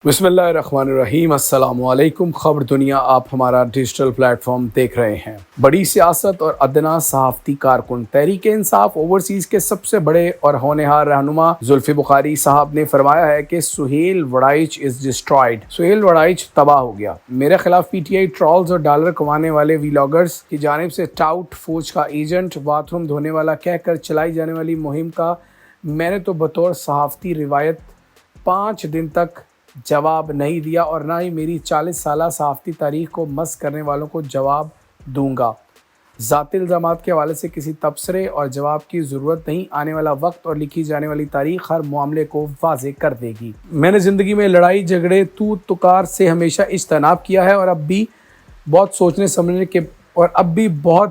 बिस्मिल्लाहिर्रहमानिर्रहीम। अस्सलाम वालेकुम। खबर दुनिया आप हमारा डिजिटल प्लेटफॉर्म देख रहे हैं। बड़ी सियासत और अदना सहाफ़ती कारकुन तहरीक इंसाफ ओवरसीज़ के सबसे बड़े और होनहार रहनुमा जुल्फ़ी बुखारी साहब ने फरमाया है कि सुहेल वड़ाइच इज़ डिस्ट्रॉयड। सुहेल वड़ाइच तबाह हो गया। मेरे खिलाफ पीटीआई ट्रॉल्स और डॉलर कमाने वाले व्लॉगर्स की जानिब से टाउट, फौज का एजेंट, बाथरूम धोने वाला कहकर चलाई जाने वाली मुहिम का मैंने तो बतौर सहाफ़ती रिवायत 5 दिन तक जवाब नहीं दिया और ना ही मेरी 40 साला सहाफ़ती तारीख़ को मस करने वालों को जवाब दूंगा। ज़ाती इल्ज़ामात के हवाले से किसी तबसरे और जवाब की ज़रूरत नहीं। आने वाला वक्त और लिखी जाने वाली तारीख़ हर मामले को वाज़ेह कर देगी। मैंने ज़िंदगी में लड़ाई झगड़े तूत तुकार से हमेशा इज्तनाब किया है और अब भी बहुत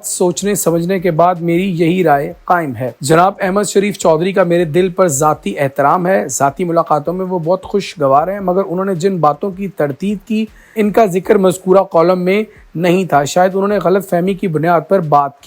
सोचने समझने के बाद मेरी यही राय कायम है। जनाब अहमद शरीफ चौधरी का मेरे दिल पर ज़ाती एहतराम है। ज़ाती मुलाकातों में वो बहुत खुशगवार हैं, मगर उन्होंने जिन बातों की तरतीब की इनका जिक्र मज़कूरा कॉलम में नहीं था। शायद उन्होंने गलत फहमी की बुनियाद पर बात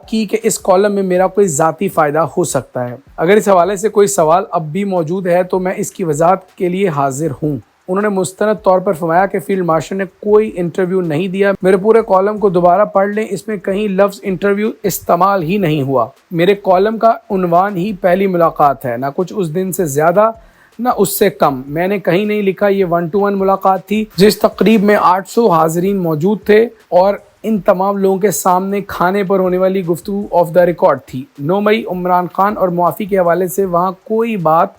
की कि इस कॉलम में मेरा कोई ज़ाती फ़ायदा हो सकता है। अगर इस हवाले से कोई सवाल अब भी मौजूद है तो मैं इसकी वजाहत के लिए हाजिर हूँ। उन्होंने मुस्तनद तौर पर फरमाया कि फील्ड मार्शल ने कोई इंटरव्यू नहीं दिया। मेरे पूरे कॉलम को दोबारा पढ़ लें, इसमें कहीं लफ्ज़ इंटरव्यू इस्तेमाल ही नहीं हुआ। मेरे कॉलम का उन्वान ही पहली मुलाकात है, ना कुछ उस दिन से ज़्यादा ना उससे कम। मैंने कहीं नहीं लिखा ये 1-to-1 मुलाकात थी जिस तकरीब में 800 हाज़रीन मौजूद थे और इन तमाम लोगों के सामने खाने पर होने वाली गुफ्तगू ऑफ द रिकॉर्ड थी। 9 मई इमरान खान और मुआफ़ी के हवाले से वहाँ कोई बात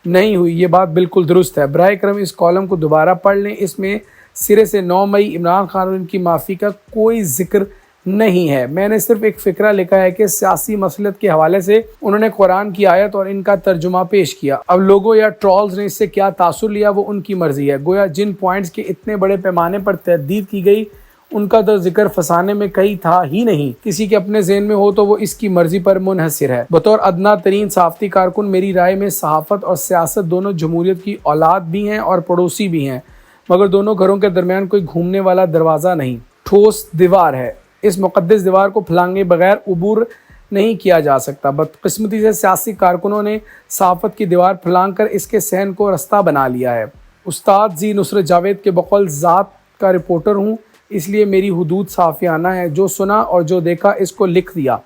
नहीं हुई। ये बात बिल्कुल दुरुस्त है। बराए करम इस कॉलम को दोबारा पढ़ लें, इसमें सिरे से 9 मई इमरान खान और इनकी माफ़ी का कोई जिक्र नहीं है। मैंने सिर्फ एक फ़िक्रा लिखा है कि सियासी मसलत के हवाले से उन्होंने कुरान की आयत और इनका तर्जुमा पेश किया। अब लोगों या ट्रॉल्स ने इससे क्या तासुर लिया वो उनकी मर्ज़ी है। गोया जिन पॉइंट्स के इतने बड़े पैमाने पर तहदीद की गई उनका तो जिक्र फसाने में कहीं था ही नहीं। किसी के अपने ज़हन में हो तो वो इसकी मर्जी पर मुनहसिर है। बतौर अदना तरीन सहाफ़ती कारकुन मेरी राय में सहाफ़त और सियासत दोनों जमहूरियत की औलाद भी हैं और पड़ोसी भी हैं, मगर दोनों घरों के दरमियान कोई घूमने वाला दरवाज़ा नहीं, ठोस दीवार है। इस मुक़द्दस दीवार को फलांगे बगैर उबूर नहीं किया जा सकता। बदकिस्मती से सियासी कारकुनों ने सहाफ़त की दीवार फलांग कर इसके सहन को रास्ता बना लिया है। उस्ताद जी नुसरत जावेद के बकौल ज़ात का रिपोर्टर हूँ, इसलिए मेरी हुदूद साफ़ियाना है। जो सुना और जो देखा इसको लिख दिया।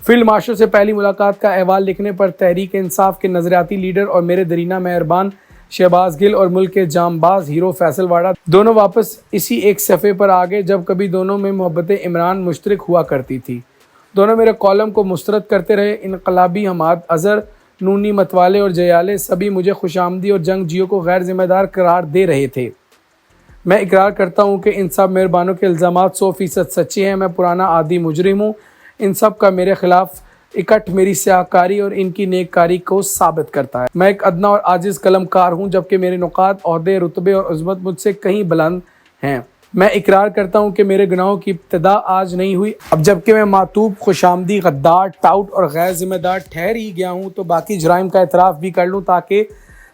फील्ड मार्शल से पहली मुलाकात का अहवाल लिखने पर तहरीक इंसाफ के नज़रियाती लीडर और मेरे दरीना मेहरबान शहबाज गिल और मुल्क के जांबाज हीरो फैसल वाडा दोनों वापस इसी एक सफ़े पर आ गए जब कभी दोनों में मोहब्बत इमरान मुश्तरक हुआ करती थी। दोनों मेरे कॉलम को मुस्तरद करते रहे। इनकलाबी हमाद अज़हर, नूनी मतवाले और जयाले सभी मुझे खुशामदी और जंग जियो को गैर जिम्मेदार करार दे रहे थे। मैं इकरार करता हूँ कि इन सब मेहरबानों के इल्ज़ामात 100% सच्चे हैं। मैं पुराना आदी मुजरिम हूँ। इन सब का मेरे ख़िलाफ़ इकट्ठ मेरी स्याहकारी और इनकी नेककारी को साबित करता है। मैं एक अदना और आजिज़ कलमकार हूँ, जबकि मेरे नुकात, ओहदे, रुतबे और उज़्मत मुझसे कहीं बुलंद हैं। मैं इकरार करता हूँ कि मेरे गुनाहों की इब्तिदा आज नहीं हुई। अब जबकि मैं मातूब, खुशामदी, गद्दार, टाउट और गैर ज़िम्मेदार ठहर ही गया हूँ तो बाकी जराइम का एतराफ़ भी कर लूँ ताकि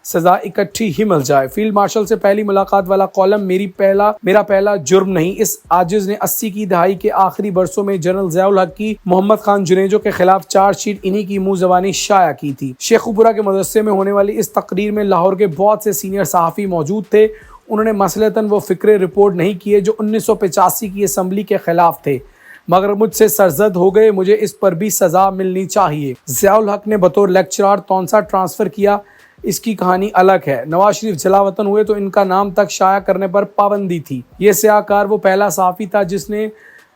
सज़ा इकट्ठी ही मिल जाए। फील्ड मार्शल से पहली मुलाकात वाला कॉलम मेरा पहला जुर्म नहीं। इस आजिज़ ने 80 की दहाई के आखिरी बरसों में जनरल ज़ियाउल हक की मोहम्मद खान जुनेजो के खिलाफ चार्जशीट इन्हीं की मुँह ज़बानी शाया की थी। शेखुपुरा के मदरसे में होने वाली इस तकरीर में लाहौर के बहुत से सीनियर सहाफ़ी मौजूद थे। उन्होंने मसलतन वो फ़िक्रे रिपोर्ट नहीं किए जो 1985 की असम्बली के खिलाफ थे, मगर मुझसे सरजद हो गए। मुझे इस पर भी सज़ा मिलनी चाहिए। ज़ियाउल हक ने बतौर लेक्चरार तौनसा ट्रांसफ़र किया, इसकी कहानी अलग है। नवाज शरीफ जलावतन हुए तो इनका नाम तक शाया करने पर पाबंदी थी। ये सियाहकार वो पहला सहाफ़ी था जिसने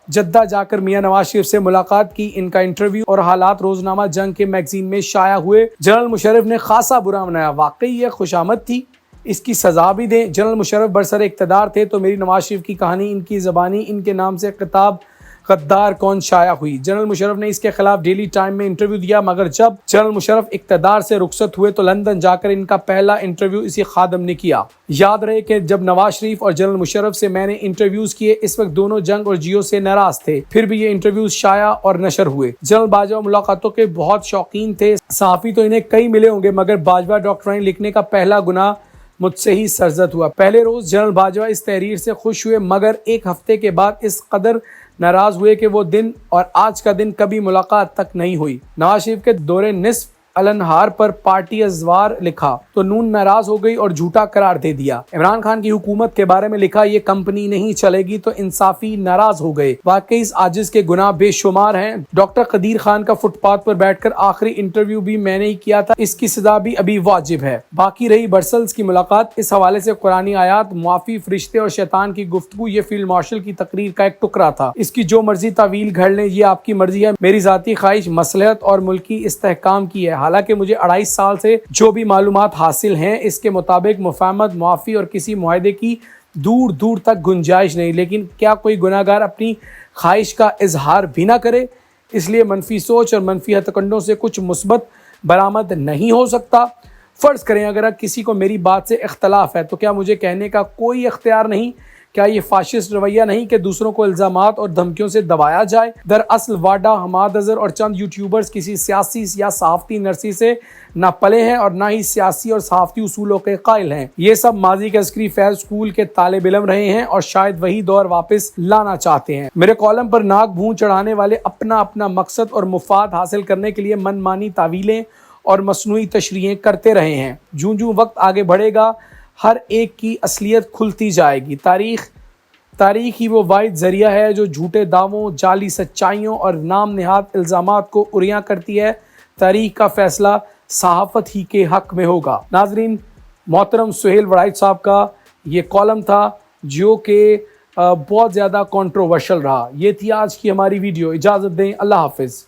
जद्दा जाकर मियां नवाज शरीफ से मुलाकात की। इनका इंटरव्यू और हालात रोजनामा जंग के मैगजीन में शाया हुए। जनरल मुशर्रफ ने खासा बुरा मनाया। वाकई ये खुशामद थी, इसकी सज़ा भी दें। जनरल मुशर्रफ बरसर इक़्तिदार थे तो मेरी नवाज शरीफ की कहानी इनकी ज़बानी इनके नाम से किताब गद्दार कौन शाया हुई। जनरल मुशर्रफ ने इसके खिलाफ डेली टाइम में इंटरव्यू दिया, मगर जब जनरल मुशर्रफ इक़्तिदार से रुखसत हुए तो लंदन जाकर इनका पहला इंटरव्यू इसी खादम ने किया। याद रहे कि जब नवाज शरीफ और जनरल मुशर्रफ से मैंने इंटरव्यूज़ किए इस वक्त दोनों जंग और जियो से नाराज़ थे, फिर भी ये इंटरव्यूज़ शाया और नशर हुए। जनरल बाजवा मुलाकातों के बहुत शौकीन थे। सहाफ़ी तो इन्हें कई मिले होंगे, मगर बाजवा डॉक्ट्राइन लिखने का पहला गुनाह मुझसे ही सरजद हुआ। पहले रोज़ जनरल बाजवा इस तहरीर से खुश हुए, मगर एक हफ्ते के बाद इस कदर नाराज़ हुए कि वो दिन और आज का दिन कभी मुलाकात तक नहीं हुई। नवाज शरीफ के दौरे निस्फ الانہار پر پارٹی ازوار لکھا تو نون ناراض ہو گئی اور جھوٹا قرار دے دیا۔ عمران خان کی حکومت کے بارے میں لکھا یہ کمپنی نہیں چلے گی تو انصافی ناراض ہو گئے۔ واقعی اس عاجز کے گناہ بے شمار ہیں۔ ڈاکٹر قدیر خان کا فٹ پاتھ پر بیٹھ کر آخری انٹرویو بھی میں نے ہی کیا تھا، اس کی سزا بھی ابھی واجب ہے۔ باقی رہی برسلز کی ملاقات، اس حوالے سے قرآنی آیات، معافی، فرشتے اور شیطان کی گفتگو یہ فیلڈ مارشل کی تقریر کا ایک ٹکڑا تھا۔ اس کی جو مرضی تعویل گھڑ لیں، یہ آپ کی مرضی ہے۔ میری ذاتی خواہش مصلحت اور ملکی استحکام کی ہے۔ حالانکہ مجھے 2.5 سال سے جو بھی معلومات حاصل ہیں اس کے مطابق مفاہمت، معافی اور کسی معاہدے کی دور دور تک گنجائش نہیں، لیکن کیا کوئی گناہ گار اپنی خواہش کا اظہار بھی نہ کرے؟ اس لیے منفی سوچ اور منفی ہتھ کنڈوں سے کچھ مثبت برآمد نہیں ہو سکتا۔ فرض کریں اگر کسی کو میری بات سے اختلاف ہے تو کیا مجھے کہنے کا کوئی اختیار نہیں؟ کیا یہ فاشسٹ رویہ نہیں کہ دوسروں کو الزامات اور دھمکیوں سے دبایا جائے؟ دراصل واڈا، حماد اظہر اور چند یوٹیوبرز کسی سیاسی یا صحافتی نرسی سے نہ پلے ہیں اور نہ ہی سیاسی اور صحافتی اصولوں کے قائل ہیں۔ یہ سب ماضی کے عسکری فیض اسکول کے طالب علم رہے ہیں اور شاید وہی دور واپس لانا چاہتے ہیں۔ میرے کالم پر ناک بھون چڑھانے والے اپنا اپنا مقصد اور مفاد حاصل کرنے کے لیے من مانی تعویلیں اور مصنوعی تشریحیں کرتے رہے ہیں۔ جوں وقت آگے بڑھے گا ہر ایک کی اصلیت کھلتی جائے گی۔ تاریخ ہی وہ واحد ذریعہ ہے جو جھوٹے دعووں، جعلی سچائیوں اور نام نہاد الزامات کو عریاں کرتی ہے۔ تاریخ کا فیصلہ صحافت ہی کے حق میں ہوگا۔ ناظرین، محترم سہیل وڑائچ صاحب کا یہ کالم تھا جو کہ بہت زیادہ کنٹروورشل رہا۔ یہ تھی آج کی ہماری ویڈیو۔ اجازت دیں، اللہ حافظ۔